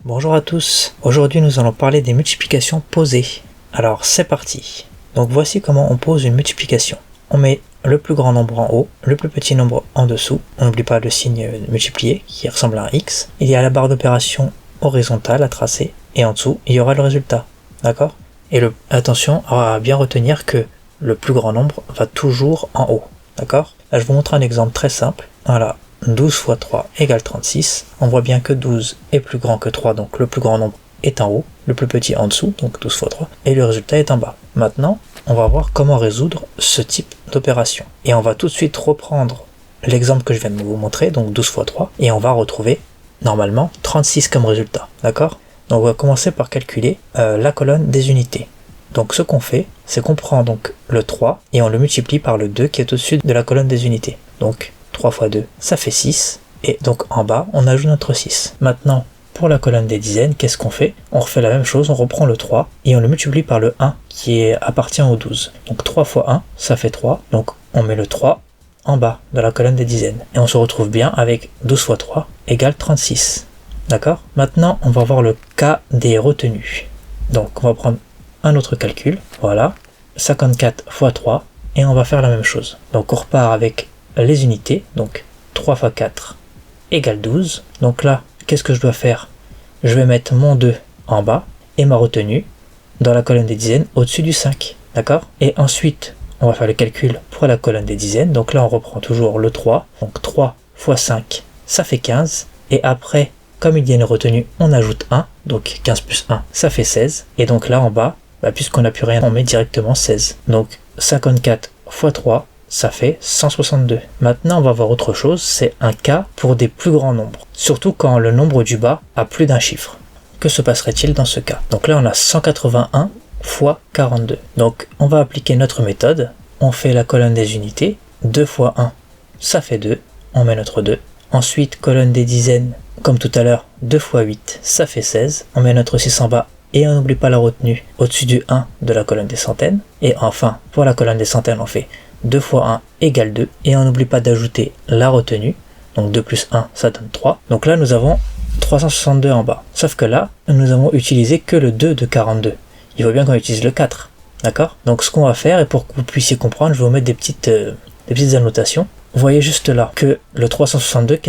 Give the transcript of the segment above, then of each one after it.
Bonjour à tous, aujourd'hui nous allons parler des multiplications posées. Alors c'est parti. Donc voici comment on pose une multiplication. On met le plus grand nombre en haut, le plus petit nombre en dessous. On n'oublie pas le signe multiplié qui ressemble à un X. Il y a la barre d'opération horizontale à tracer et en dessous il y aura le résultat. D'accord? Et attention à bien retenir que le plus grand nombre va toujours en haut. D'accord? Là je vous montre un exemple très simple. Voilà. 12 fois 3 égale 36. On voit bien que 12 est plus grand que 3, donc le plus grand nombre est en haut, le plus petit en dessous, donc 12 fois 3, et le résultat est en bas. Maintenant, on va voir comment résoudre ce type d'opération. Et on va tout de suite reprendre l'exemple que je viens de vous montrer, donc 12 fois 3, et on va retrouver normalement 36 comme résultat. D'accord? Donc on va commencer par calculer la colonne des unités. Donc ce qu'on fait, c'est qu'on prend donc le 3 et on le multiplie par le 2 qui est au-dessus de la colonne des unités. Donc 3 fois 2, ça fait 6. Et donc en bas, on ajoute notre 6. Maintenant, pour la colonne des dizaines, qu'est-ce qu'on fait? On refait la même chose, on reprend le 3 et on le multiplie par le 1 qui appartient au 12. Donc 3 fois 1, ça fait 3. Donc on met le 3 en bas de la colonne des dizaines. Et on se retrouve bien avec 12 fois 3 égale 36. D'accord? Maintenant, on va voir le cas des retenues. Donc on va prendre un autre calcul. Voilà. 54 fois 3. Et on va faire la même chose. Donc on repart avec les unités, donc 3 fois 4 égale 12. Donc là, qu'est-ce que je dois faire? Je vais mettre mon 2 en bas et ma retenue dans la colonne des dizaines au-dessus du 5. D'accord? Et ensuite, on va faire le calcul pour la colonne des dizaines. Donc là, on reprend toujours le 3. Donc 3 fois 5, ça fait 15. Et après, comme il y a une retenue, on ajoute 1. Donc 15 plus 1, ça fait 16. Et donc là, en bas, puisqu'on n'a plus rien, on met directement 16. Donc 54 fois 3, ça fait 162. Maintenant, on va voir autre chose, c'est un cas pour des plus grands nombres. Surtout quand le nombre du bas a plus d'un chiffre. Que se passerait-il dans ce cas? Donc là, on a 181 fois 42. Donc, on va appliquer notre méthode. On fait la colonne des unités. 2 fois 1, ça fait 2. On met notre 2. Ensuite, colonne des dizaines, comme tout à l'heure, 2 fois 8, ça fait 16. On met notre 6 en bas. Et on n'oublie pas la retenue au-dessus du 1 de la colonne des centaines. Et enfin, pour la colonne des centaines, on fait 2 fois 1 égale 2, et on n'oublie pas d'ajouter la retenue, donc 2 plus 1, ça donne 3. Donc là, nous avons 362 en bas. Sauf que là, nous avons utilisé que le 2 de 42. Il faut bien qu'on utilise le 4, d'accord? Donc ce qu'on va faire, et pour que vous puissiez comprendre, je vais vous mettre des petites annotations. Vous voyez juste là que le 362,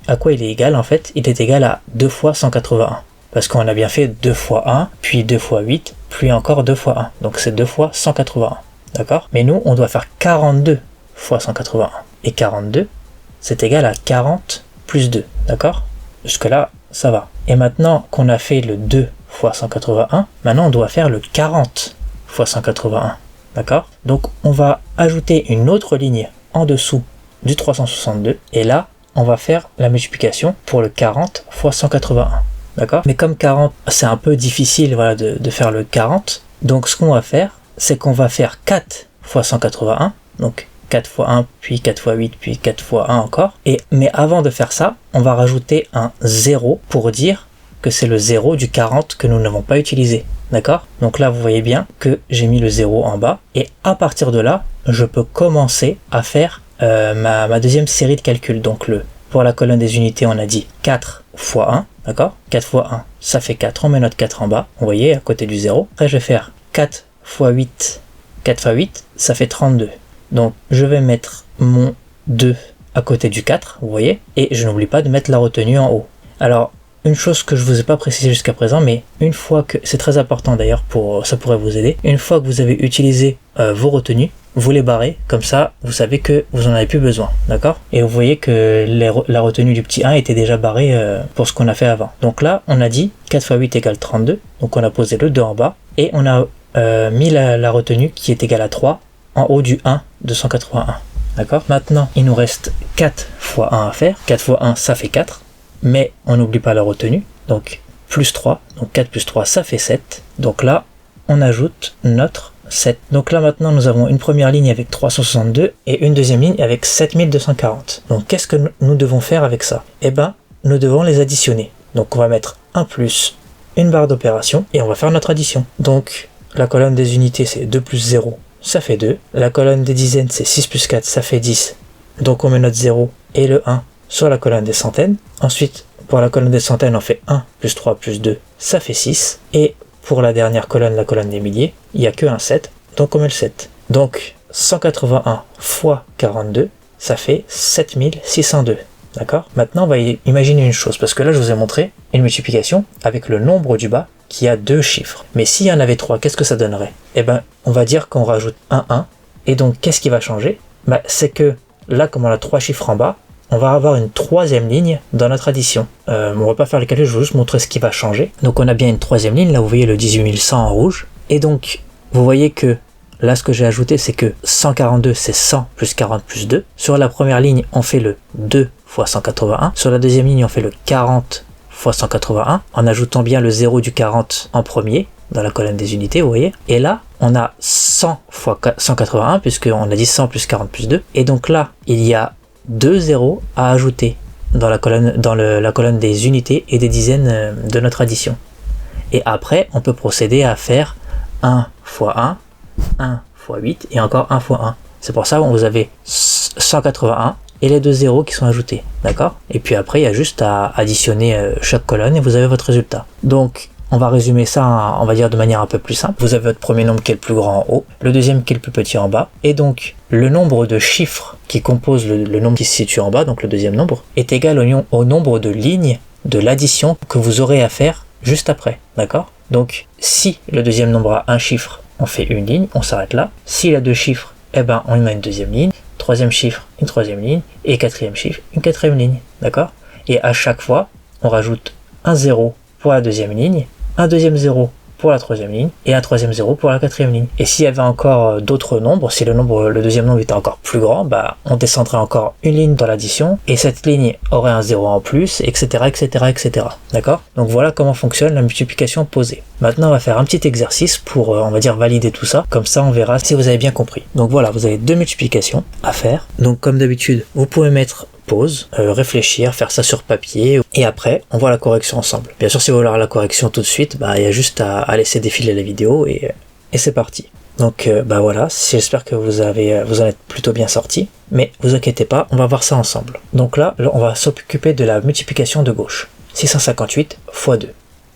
à quoi il est égal en fait? Il est égal à 2 fois 181. Parce qu'on a bien fait 2 fois 1, puis 2 fois 8, puis encore 2 fois 1. Donc c'est 2 fois 181. D'accord? Mais nous, on doit faire 42 fois 181. Et 42, c'est égal à 40 plus 2. D'accord? Jusque-là, ça va. Et maintenant qu'on a fait le 2 fois 181, maintenant on doit faire le 40 fois 181. D'accord? Donc on va ajouter une autre ligne en dessous du 362. Et là, on va faire la multiplication pour le 40 fois 181. D'accord? Mais comme 40, c'est un peu difficile voilà, de faire le 40. Donc ce qu'on va faire, c'est qu'on va faire 4 fois 181, donc 4 fois 1, puis 4 fois 8, puis 4 fois 1 encore. Mais avant de faire ça, on va rajouter un 0 pour dire que c'est le 0 du 40 que nous n'avons pas utilisé. D'accord? Donc là, vous voyez bien que j'ai mis le 0 en bas. Et à partir de là, je peux commencer à faire ma deuxième série de calculs. Donc pour la colonne des unités, on a dit 4 fois 1. D'accord? 4 fois 1, ça fait 4. On met notre 4 en bas. Vous voyez, à côté du 0. Après, je vais faire 4 fois 8, 4 fois 8, ça fait 32. Donc, je vais mettre mon 2 à côté du 4, vous voyez, et je n'oublie pas de mettre la retenue en haut. Alors, une chose que je ne vous ai pas précisé jusqu'à présent, mais une fois que, c'est très important d'ailleurs, ça pourrait vous aider, une fois que vous avez utilisé vos retenues, vous les barrez, comme ça, vous savez que vous n'en avez plus besoin, d'accord? Et vous voyez que la retenue du petit 1 était déjà barrée pour ce qu'on a fait avant. Donc là, on a dit 4 fois 8 égale 32, donc on a posé le 2 en bas, et on a mis la retenue qui est égale à 3 en haut du 1 de 181. D'accord? Maintenant, il nous reste 4 fois 1 à faire. 4 fois 1, ça fait 4. Mais on n'oublie pas la retenue. Donc, plus 3. Donc 4 plus 3, ça fait 7. Donc là, on ajoute notre 7. Donc là, maintenant, nous avons une première ligne avec 362 et une deuxième ligne avec 7240. Donc, qu'est-ce que nous devons faire avec ça? Eh ben, nous devons les additionner. Donc, on va mettre un plus, une barre d'opération, et on va faire notre addition. Donc, la colonne des unités, c'est 2 plus 0, ça fait 2. La colonne des dizaines, c'est 6 plus 4, ça fait 10. Donc on met notre 0 et le 1 sur la colonne des centaines. Ensuite, pour la colonne des centaines, on fait 1 plus 3 plus 2, ça fait 6. Et pour la dernière colonne, la colonne des milliers, il n'y a que un 7, donc on met le 7. Donc 181 fois 42, ça fait 7602. D'accord? Maintenant, on va imaginer une chose, parce que là, je vous ai montré une multiplication avec le nombre du bas qui a 2 chiffres. Mais s'il y en avait 3, qu'est-ce que ça donnerait? Eh bien, on va dire qu'on rajoute un 1. Et donc, qu'est-ce qui va changer? C'est que là, comme on a 3 chiffres en bas, on va avoir une troisième ligne dans notre addition. On va pas faire les calculs, je vais juste montrer ce qui va changer. Donc, on a bien une troisième ligne. Là, vous voyez le 18100 en rouge. Et donc, vous voyez que là, ce que j'ai ajouté, c'est que 142, c'est 100 plus 40 plus 2. Sur la première ligne, on fait le 2 fois 181. Sur la deuxième ligne, on fait le 40 fois 181, en ajoutant bien le 0 du 40 en premier, dans la colonne des unités, vous voyez. Et là, on a 100 fois 181, puisqu'on a dit 100 plus 40 plus 2. Et donc là, il y a 2 zéros à ajouter dans la colonne des unités et des dizaines de notre addition. Et après, on peut procéder à faire 1 fois 1, 1 fois 8 et encore 1 fois 1. C'est pour ça que vous avez 181 et les 2 zéros qui sont ajoutés, d'accord? Et puis après, il y a juste à additionner chaque colonne et vous avez votre résultat. Donc, on va résumer ça, on va dire de manière un peu plus simple. Vous avez votre premier nombre qui est le plus grand en haut, le deuxième qui est le plus petit en bas, et donc le nombre de chiffres qui compose le nombre qui se situe en bas, donc le deuxième nombre, est égal au nombre de lignes de l'addition que vous aurez à faire juste après, d'accord? Donc, si le deuxième nombre a un chiffre, on fait une ligne, on s'arrête là. S'il a 2 chiffres, eh ben, on met une deuxième ligne. Troisième chiffre, une troisième ligne. Et quatrième chiffre, une quatrième ligne. D'accord? Et à chaque fois, on rajoute un 0 pour la deuxième ligne, un deuxième 0 pour la troisième ligne, et un troisième 0 pour la quatrième ligne. Et s'il y avait encore d'autres nombres, si le deuxième nombre était encore plus grand, bah, on descendrait encore une ligne dans l'addition, et cette ligne aurait un 0 en plus, etc., etc., etc. D'accord? Donc voilà comment fonctionne la multiplication posée. Maintenant, on va faire un petit exercice pour, on va dire, valider tout ça. Comme ça, on verra si vous avez bien compris. Donc voilà, vous avez 2 multiplications à faire. Donc comme d'habitude, vous pouvez mettre pause, réfléchir, faire ça sur papier, et après, on voit la correction ensemble. Bien sûr, si vous voulez avoir la correction tout de suite, bah, il y a juste à laisser défiler la vidéo, et c'est parti. Donc, bah voilà, j'espère que vous en êtes plutôt bien sortis, mais vous inquiétez pas, on va voir ça ensemble. Donc là, on va s'occuper de la multiplication de gauche. 658 x 2.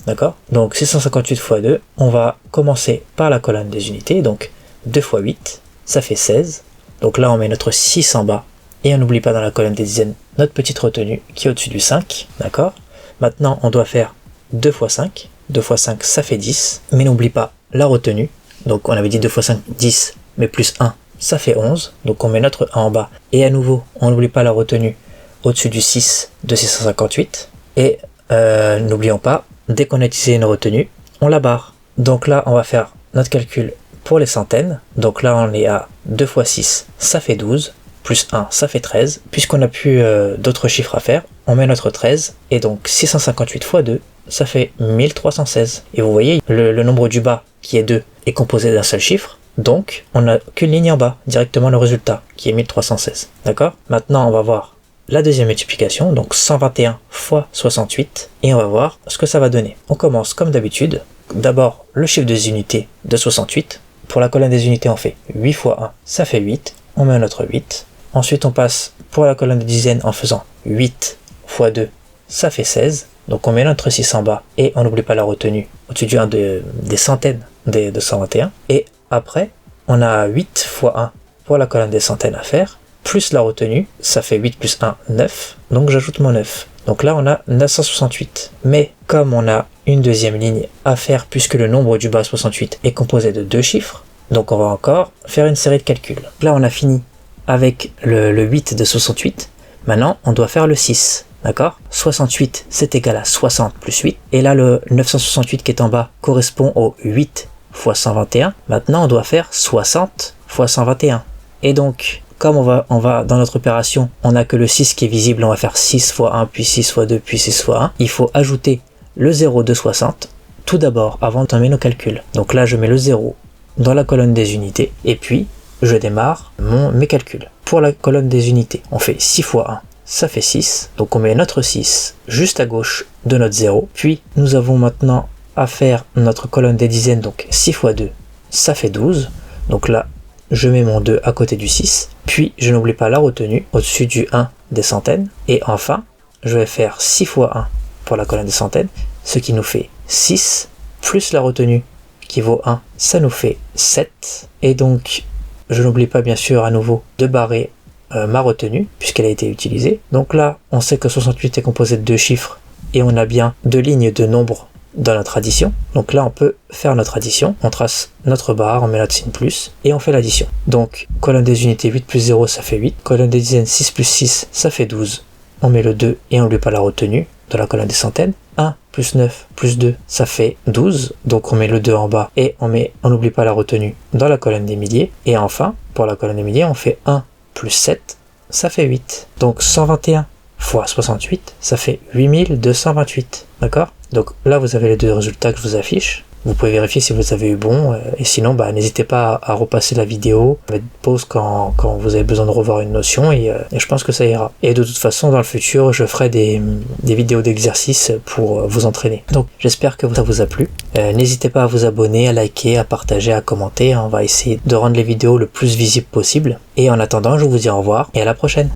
D'accord? Donc 658 x 2, on va commencer par la colonne des unités, donc 2 x 8, ça fait 16. Donc là, on met notre 6 en bas, et on n'oublie pas dans la colonne des dizaines notre petite retenue qui est au-dessus du 5, d'accord? Maintenant, on doit faire 2 x 5, 2 x 5, ça fait 10, mais n'oublie pas la retenue, donc on avait dit 2 x 5, 10, mais plus 1, ça fait 11, donc on met notre 1 en bas, et à nouveau, on n'oublie pas la retenue au-dessus du 6 de 658, et n'oublions pas, dès qu'on a utilisé une retenue, on la barre. Donc là, on va faire notre calcul pour les centaines. Donc là, on est à 2 x 6, ça fait 12, plus 1, ça fait 13. Puisqu'on n'a plus d'autres chiffres à faire, on met notre 13, et donc 658 x 2, ça fait 1316. Et vous voyez, le nombre du bas, qui est 2, est composé d'un seul chiffre, donc on n'a qu'une ligne en bas, directement le résultat, qui est 1316. D'accord? Maintenant, on va voir la deuxième multiplication, donc 121 x 68, et on va voir ce que ça va donner. On commence comme d'habitude, d'abord le chiffre des unités de 68, pour la colonne des unités on fait 8 x 1, ça fait 8, on met notre 8, ensuite on passe pour la colonne des dizaines en faisant 8 x 2, ça fait 16, donc on met notre 6 en bas, et on n'oublie pas la retenue au-dessus du 1 des centaines de 121, et après on a 8 x 1 pour la colonne des centaines à faire, plus la retenue, ça fait 8 plus 1, 9, donc j'ajoute mon 9. Donc là on a 968. Mais comme on a une deuxième ligne à faire puisque le nombre du bas 68 est composé de 2 chiffres, donc on va encore faire une série de calculs. Là on a fini avec le 8 de 68, maintenant on doit faire le 6, d'accord? 68 c'est égal à 60 plus 8, et là le 968 qui est en bas correspond au 8 x 121, maintenant on doit faire 60 x 121. Et donc, comme on va dans notre opération, on n'a que le 6 qui est visible, on va faire 6 x 1, puis 6 x 2, puis 6 x 1. Il faut ajouter le 0 de 60, tout d'abord, avant d'entamer nos calculs. Donc là, je mets le 0 dans la colonne des unités, et puis je démarre mes calculs. Pour la colonne des unités, on fait 6 x 1, ça fait 6. Donc on met notre 6 juste à gauche de notre 0. Puis nous avons maintenant à faire notre colonne des dizaines, donc 6 x 2, ça fait 12. Donc là, je mets mon 2 à côté du 6, puis je n'oublie pas la retenue au-dessus du 1 des centaines, et enfin, je vais faire 6 x 1, pour la colonne des centaines, ce qui nous fait 6, plus la retenue qui vaut 1, ça nous fait 7. Et donc, je n'oublie pas bien sûr à nouveau de barrer ma retenue, puisqu'elle a été utilisée. Donc là, on sait que 68 est composé de 2 chiffres, et on a bien 2 lignes de nombres dans notre addition. Donc là, on peut faire notre addition. On trace notre barre, on met notre signe plus, et on fait l'addition. Donc, colonne des unités 8 plus 0, ça fait 8. Colonne des dizaines 6 plus 6, ça fait 12. On met le 2 et on n'oublie pas la retenue de la colonne des centaines. 1 plus 9 plus 2, ça fait 12. Donc on met le 2 en bas et on n'oublie pas la retenue dans la colonne des milliers. Et enfin, pour la colonne des milliers, on fait 1 plus 7, ça fait 8. Donc 121 fois 68, ça fait 8228. D'accord? Donc là, vous avez les deux résultats que je vous affiche. Vous pouvez vérifier si vous avez eu bon, et sinon n'hésitez pas à repasser la vidéo, mettre pause quand vous avez besoin de revoir une notion, et je pense que ça ira. Et de toute façon, dans le futur, je ferai des vidéos d'exercices pour vous entraîner. Donc j'espère que ça vous a plu. N'hésitez pas à vous abonner, à liker, à partager, à commenter. On va essayer de rendre les vidéos le plus visibles possible. Et en attendant, je vous dis au revoir et à la prochaine.